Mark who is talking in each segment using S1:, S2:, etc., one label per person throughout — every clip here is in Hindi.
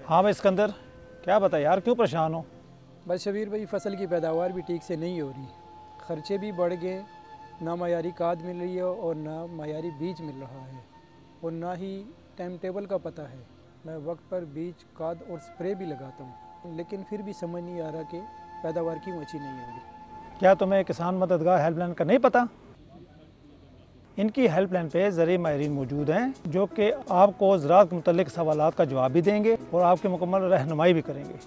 S1: हाँ भाई सिकंदर, क्या बता यार, क्यों परेशान हो?
S2: बस शबीर भाई, फसल की पैदावार भी ठीक से नहीं हो रही, ख़र्चे भी बढ़ गए, ना मायारी खाद मिल रही है और ना मायारी बीज मिल रहा है और ना ही टाइम टेबल का पता है। मैं वक्त पर बीज, खाद और स्प्रे भी लगाता हूँ, लेकिन फिर भी समझ नहीं आ रहा कि पैदावार क्यों अच्छी नहीं हो रही।
S1: क्या तुम्हें किसान मददगार हेल्पलाइन का नहीं पता? इनकी हेल्पलाइन पे ज़रिए माहिरीन मौजूद हैं जो कि आपको ज़राअत के मुतल्लिक़ सवालात का जवाब भी देंगे और आपकी मुकम्मल रहनुमाई भी करेंगे।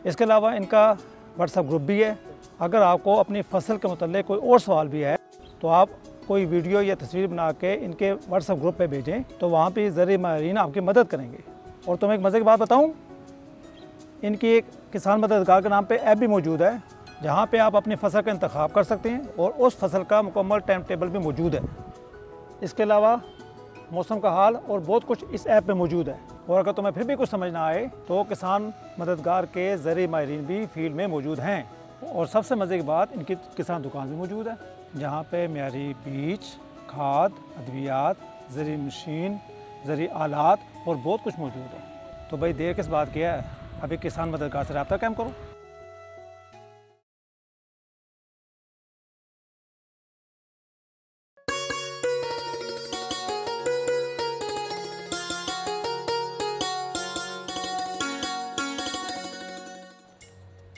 S1: इसके अलावा इनका व्हाट्सएप ग्रुप भी है। अगर आपको अपनी फसल के मुतल्लिक़ कोई और सवाल भी है तो आप कोई वीडियो या तस्वीर बना के इनके व्हाट्सएप ग्रुप पे भेजें, तो वहाँ पे ज़रिए माहिरीन आपकी मदद करेंगे। और तुम्हें एक मज़े की बात बताऊँ, इनकी एक किसान मददगार के नाम पे ऐप भी मौजूद है जहाँ पे आप अपनी फसल का इंतखाब कर सकते हैं और उस फसल का मुकम्मल टाइम टेबल भी मौजूद है। इसके अलावा मौसम का हाल और बहुत कुछ इस ऐप में मौजूद है। और अगर तुम्हें फिर भी कुछ समझ ना आए तो किसान मददगार के ज़रिए माहिरीन भी फील्ड में मौजूद हैं। और सबसे मज़े की बात, इनकी किसान दुकान भी मौजूद है जहाँ पे मियारी बीज, खाद, अद्वियात, ज़रिए मशीन, ज़रिए आलात और बहुत कुछ मौजूद है। तो भाई देर किस बात की है, अभी किसान मददगार से रब्ता कायम करो।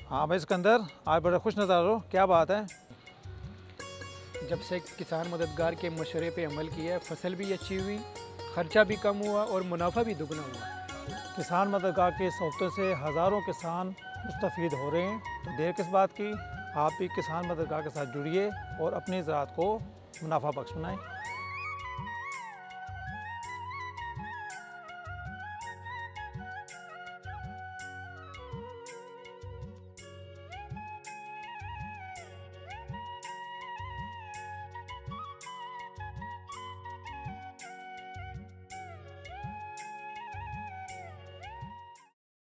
S1: हाँ भाई सिकंदर, आज बड़े खुश नज़र हो, क्या बात है?
S2: जब से किसान मददगार के मशवरे पे अमल किया, फसल भी अच्छी हुई, ख़र्चा भी कम हुआ और मुनाफा भी दुगना हुआ।
S1: किसान मददगार की सहूलतों से हज़ारों किसान मुस्तफ़ीद हो रहे हैं। तो देर किस बात की, आप भी किसान मददगार के साथ जुड़िए और अपनी ज़राअत को मुनाफा बख्श बनाएँ।